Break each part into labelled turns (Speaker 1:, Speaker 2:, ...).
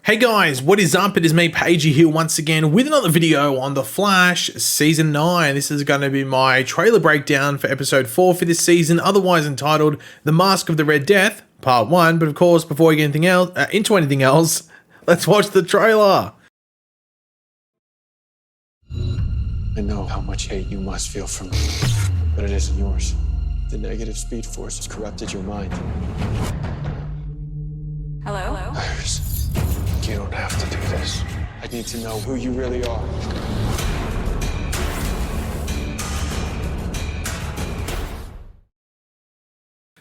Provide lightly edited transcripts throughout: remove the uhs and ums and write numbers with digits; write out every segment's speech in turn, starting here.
Speaker 1: Hey guys, what is up? It is me, Pagey, here once again with another video on The Flash Season 9. This is going to be my trailer breakdown for Episode 4 for this season, otherwise entitled The Mask of the Red Death, Part 1. But of course, before we get into anything else, let's watch the trailer.
Speaker 2: I know how much hate you must feel for me, but it isn't yours. The negative speed force has corrupted your mind.
Speaker 3: Hello?
Speaker 2: Iris. You don't have to do this. I need to know who you really are.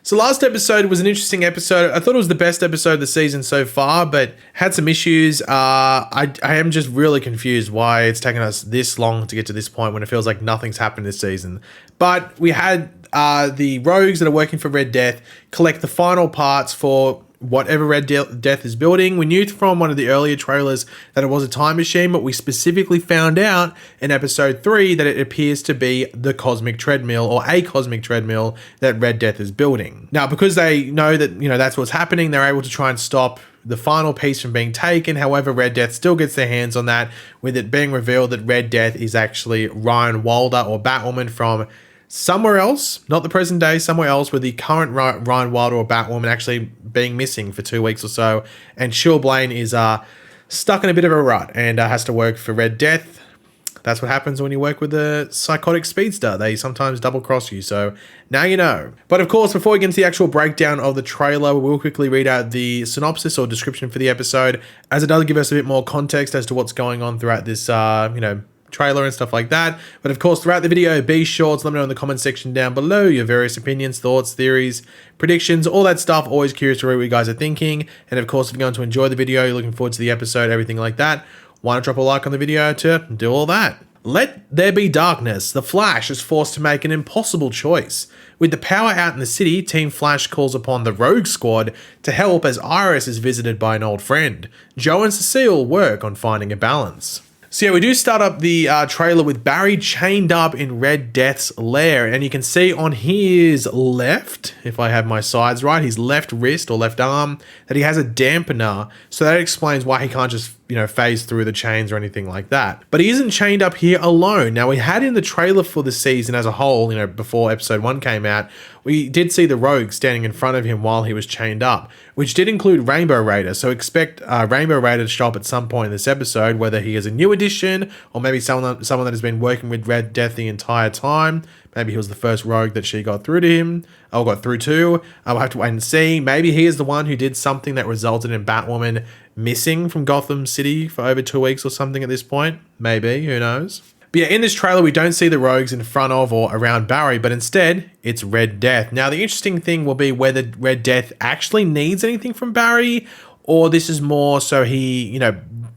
Speaker 1: So last episode was an interesting episode. I thought it was the best episode of the season so far, but had some issues. I am just really confused why it's taken us this long to get to this point when it feels like nothing's happened this season. But we had the rogues that are working for Red Death collect the final parts for whatever Red Death is building. We knew from one of the earlier trailers that it was a time machine, but we specifically found out in episode 3 that it appears to be the cosmic treadmill, or a cosmic treadmill that Red Death is building. Now, because they know that, that's what's happening, they're able to try and stop the final piece from being taken. However, Red Death still gets their hands on that, with it being revealed that Red Death is actually Ryan Wilder, or Batwoman, from somewhere else, not the present day, somewhere else, with the current Ryan Wilder or Batwoman actually being missing for 2 weeks or so. And Chillblaine is stuck in a bit of a rut and has to work for Red Death. That's what happens when you work with a psychotic speedster. They sometimes double cross you, so now you know. But of course, before we get into the actual breakdown of the trailer, we will quickly read out the synopsis or description for the episode, as it does give us a bit more context as to what's going on throughout this, trailer and stuff like that. But of course, throughout the video, be sure to let me know in the comment section down below your various opinions, thoughts, theories, predictions, all that stuff. Always curious to read what you guys are thinking. And of course, if you're going to enjoy the video, you're looking forward to the episode, everything like that, why not drop a like on the video to do all that. Let there be darkness. The Flash is forced to make an impossible choice. With the power out in the city, Team Flash calls upon the Rogue Squad to help as Iris is visited by an old friend. Joe and Cecile work on finding a balance. So yeah, we do start up the trailer with Barry chained up in Red Death's lair, and you can see on his left, if I have my sides right, his left wrist or left arm, that he has a dampener. So that explains why he can't just, phase through the chains or anything like that. But he isn't chained up here alone. Now, we had in the trailer for the season as a whole, before episode 1 came out, we did see the Rogue standing in front of him while he was chained up, which did include Rainbow Raider. So expect Rainbow Raider to show up at some point in this episode, whether he is a new addition or maybe someone that has been working with Red Death the entire time. Maybe he was the first rogue that she got through to him, or got through to. I'll have to wait and see. Maybe he is the one who did something that resulted in Batwoman missing from Gotham City for over 2 weeks or something at this point. Maybe, who knows? But yeah, in this trailer, we don't see the rogues in front of or around Barry, but instead, it's Red Death. Now, the interesting thing will be whether Red Death actually needs anything from Barry, or this is more so he,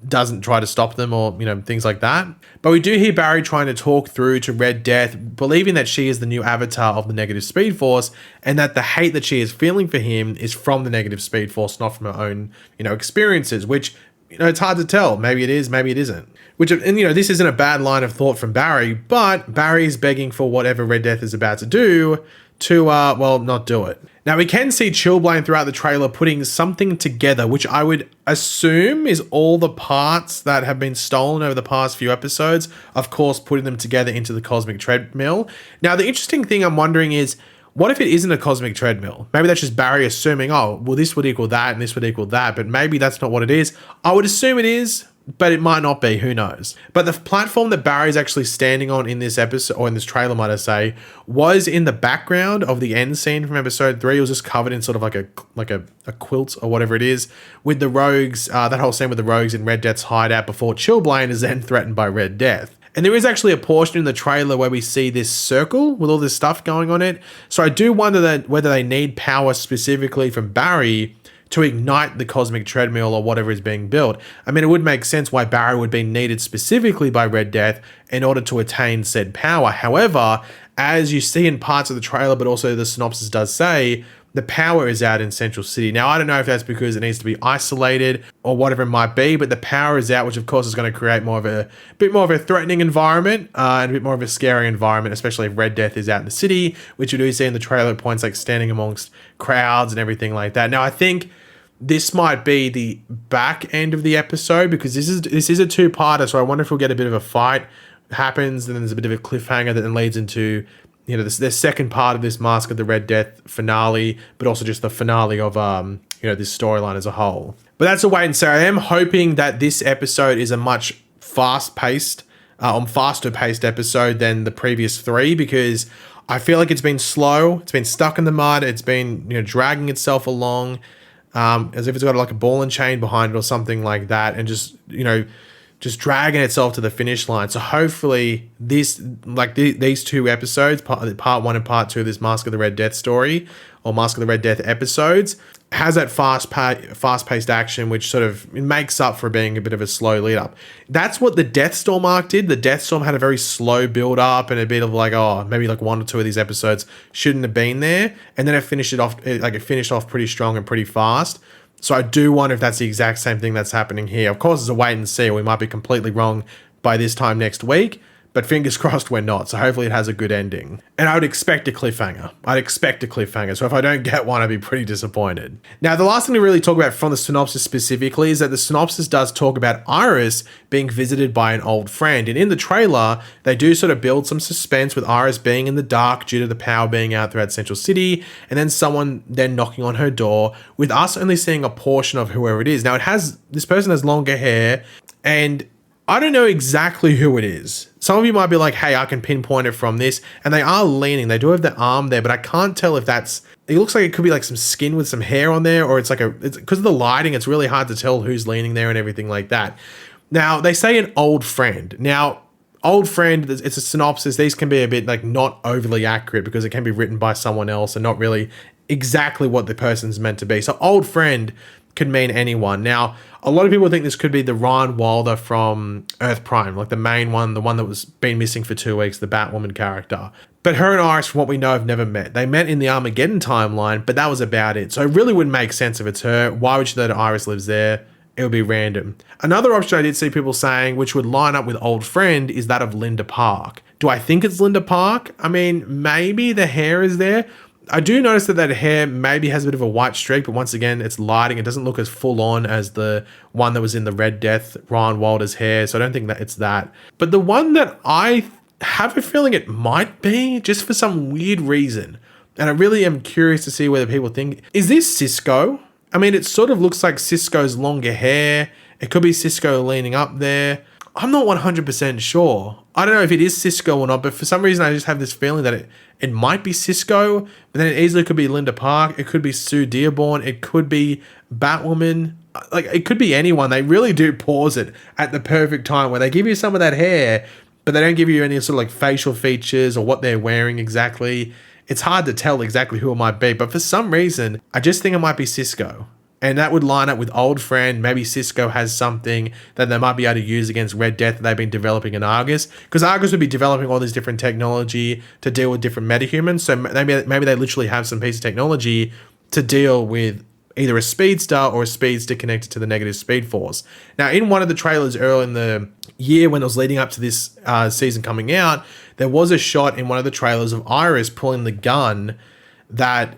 Speaker 1: doesn't try to stop them or, things like that. But we do hear Barry trying to talk through to Red Death, believing that she is the new avatar of the negative speed force, and that the hate that she is feeling for him is from the negative speed force, not from her own, experiences, which, it's hard to tell. Maybe it is, maybe it isn't. This isn't a bad line of thought from Barry, but Barry's begging for whatever Red Death is about to do to, not do it. Now, we can see Chillblaine throughout the trailer putting something together, which I would assume is all the parts that have been stolen over the past few episodes, of course, putting them together into the cosmic treadmill. Now, the interesting thing I'm wondering is, what if it isn't a cosmic treadmill? Maybe that's just Barry assuming, oh, well, this would equal that and this would equal that, but maybe that's not what it is. I would assume it is, but it might not be, who knows? But the platform that Barry's actually standing on in this episode, or in this trailer, might I say, was in the background of the end scene from episode 3. It was just covered in sort of like a quilt or whatever it is, with the rogues, that whole scene with the rogues in Red Death's hideout before Chillblaine is then threatened by Red Death. And there is actually a portion in the trailer where we see this circle with all this stuff going on it. So I do wonder whether they need power specifically from Barry to ignite the cosmic treadmill or whatever is being built. I mean, it would make sense why Barry would be needed specifically by Red Death in order to attain said power. However, as you see in parts of the trailer, but also the synopsis does say, the power is out in Central City. Now, I don't know if that's because it needs to be isolated or whatever it might be, but the power is out, which of course is going to create a bit more of a threatening environment and a bit more of a scary environment, especially if Red Death is out in the city, which you do see in the trailer at points like standing amongst crowds and everything like that. Now, I think this might be the back end of the episode, because this is a two-parter, so I wonder if we'll get a bit of a fight happens, and then there's a bit of a cliffhanger that then leads into, you know, the second part of this Mask of the Red Death finale, but also just the finale of you know, this storyline as a whole. But that's a wait and see. I am hoping that this episode is a much faster paced episode than the previous three, because I feel like it's been slow, it's been stuck in the mud, it's been, you know, dragging itself along, as if it's got like a ball and chain behind it or something like that, and just, you know, just dragging itself to the finish line. So hopefully this, like these two episodes, part 1 and part 2 of this Mask of the Red Death story, or Mask of the Red Death episodes, has that fast-paced action, which sort of makes up for being a bit of a slow lead-up. That's what the Deathstorm arc did. The Deathstorm had a very slow build-up and a bit of like, oh, maybe like 1 or 2 of these episodes shouldn't have been there, and then it finished off pretty strong and pretty fast. So I do wonder if that's the exact same thing that's happening here. Of course, it's a wait and see. We might be completely wrong by this time next week, but fingers crossed we're not. So hopefully it has a good ending. And I would expect a cliffhanger. So if I don't get one, I'd be pretty disappointed. Now, the last thing to really talk about from the synopsis specifically is that the synopsis does talk about Iris being visited by an old friend. And in the trailer, they do sort of build some suspense with Iris being in the dark due to the power being out throughout Central City, and then someone then knocking on her door, with us only seeing a portion of whoever it is. Now, this person has longer hair, and I don't know exactly who it is. Some of you might be like, hey, I can pinpoint it from this. And they are leaning. They do have their arm there, but I can't tell if it looks like it could be like some skin with some hair on there, or it's because of the lighting, it's really hard to tell who's leaning there and everything like that. Now, they say an old friend. Now, old friend, it's a synopsis. These can be a bit like not overly accurate because it can be written by someone else and not really exactly what the person's meant to be. So old friend could mean anyone. Now, a lot of people think this could be the Ryan Wilder from Earth Prime, like the main one, the one that was been missing for 2 weeks, the Batwoman character. But her and Iris, from what we know, have never met. They met in the Armageddon timeline, but that was about it. So it really wouldn't make sense if it's her. Why would you know that Iris lives there? It would be random. Another option I did see people saying, which would line up with old friend, is that of Linda Park. Do I think it's Linda Park? I mean, maybe the hair is there. I do notice that hair maybe has a bit of a white streak, but once again, it's lighting. It doesn't look as full on as the one that was in the Red Death, Ryan Wilder's hair, so I don't think that it's that. But the one that I have a feeling it might be, just for some weird reason, and I really am curious to see whether people think, is this Cisco? I mean, it sort of looks like Cisco's longer hair. It could be Cisco leaning up there. I'm not 100% sure. I don't know if it is Cisco or not, but for some reason I just have this feeling that it might be Cisco, but then it easily could be Linda Park, it could be Sue Dearborn, it could be Batwoman, like it could be anyone. They really do pause it at the perfect time where they give you some of that hair, but they don't give you any sort of like facial features or what they're wearing exactly. It's hard to tell exactly who it might be, but for some reason, I just think it might be Cisco. And that would line up with old friend. Maybe Cisco has something that they might be able to use against Red Death that they've been developing in Argus. Because Argus would be developing all this different technology to deal with different metahumans. So maybe they literally have some piece of technology to deal with either a speedster or a speedster connected to the negative speed force. Now, in one of the trailers early in the year when it was leading up to this season coming out, there was a shot in one of the trailers of Iris pulling the gun that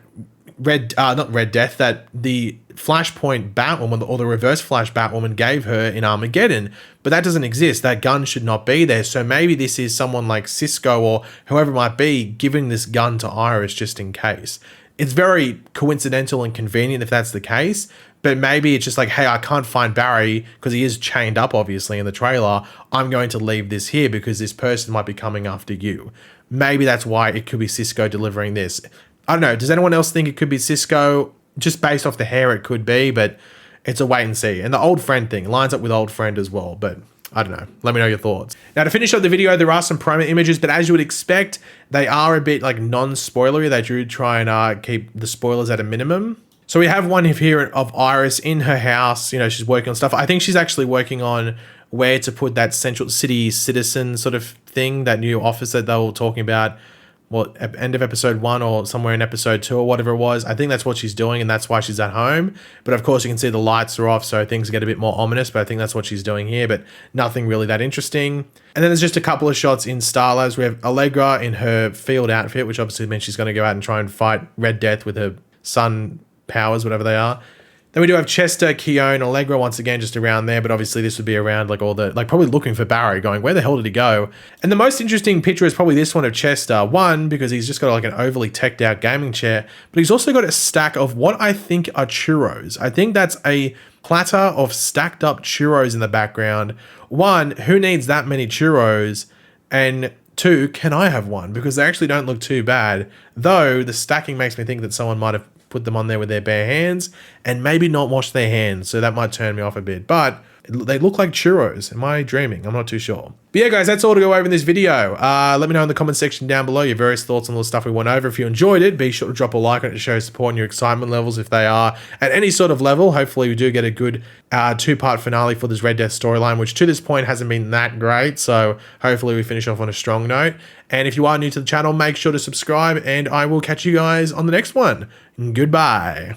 Speaker 1: that the Flashpoint Batwoman or the Reverse Flash Batwoman gave her in Armageddon, but that doesn't exist. That gun should not be there. So maybe this is someone like Cisco or whoever it might be giving this gun to Iris just in case. It's very coincidental and convenient if that's the case, but maybe it's just like, hey, I can't find Barry because he is chained up obviously in the trailer. I'm going to leave this here because this person might be coming after you. Maybe that's why it could be Cisco delivering this. I don't know. Does anyone else think it could be Cisco? Just based off the hair, it could be, but it's a wait and see. And the old friend thing lines up with old friend as well, but I don't know. Let me know your thoughts. Now, to finish up the video, there are some promo images, but as you would expect, they are a bit like non-spoilery. They do try and keep the spoilers at a minimum. So we have one here of Iris in her house. You know, she's working on stuff. I think she's actually working on where to put that Central City Citizen sort of thing, that new office that they were talking about. Well, end of episode 1 or somewhere in episode 2 or whatever it was. I think that's what she's doing and that's why she's at home. But of course you can see the lights are off, so things get a bit more ominous, but I think that's what she's doing here, but nothing really that interesting. And then there's just a couple of shots in Star Labs. We have Allegra in her field outfit, which obviously means she's going to go out and try and fight Red Death with her sun powers, whatever they are. Then we do have Chester, Keown, Allegra once again just around there, but obviously this would be around like all the, like probably looking for Barry, going, where the hell did he go? And the most interesting picture is probably this one of Chester. One, because he's just got like an overly teched out gaming chair, but he's also got a stack of what I think are churros. I think that's a platter of stacked up churros in the background. One, who needs that many churros? And two, can I have one? Because they actually don't look too bad, though the stacking makes me think that someone might have put them on there with their bare hands and maybe not wash their hands, so that might turn me off a bit. But they look like churros. Am I dreaming? I'm not too sure. But yeah, guys, that's all to go over in this video. Let me know in the comment section down below your various thoughts on all the stuff we went over. If you enjoyed it, be sure to drop a like on it to show support and your excitement levels if they are at any sort of level. Hopefully we do get a good two-part finale for this Red Death storyline, which to this point hasn't been that great. So hopefully we finish off on a strong note. And if you are new to the channel, make sure to subscribe, and I will catch you guys on the next one. Goodbye.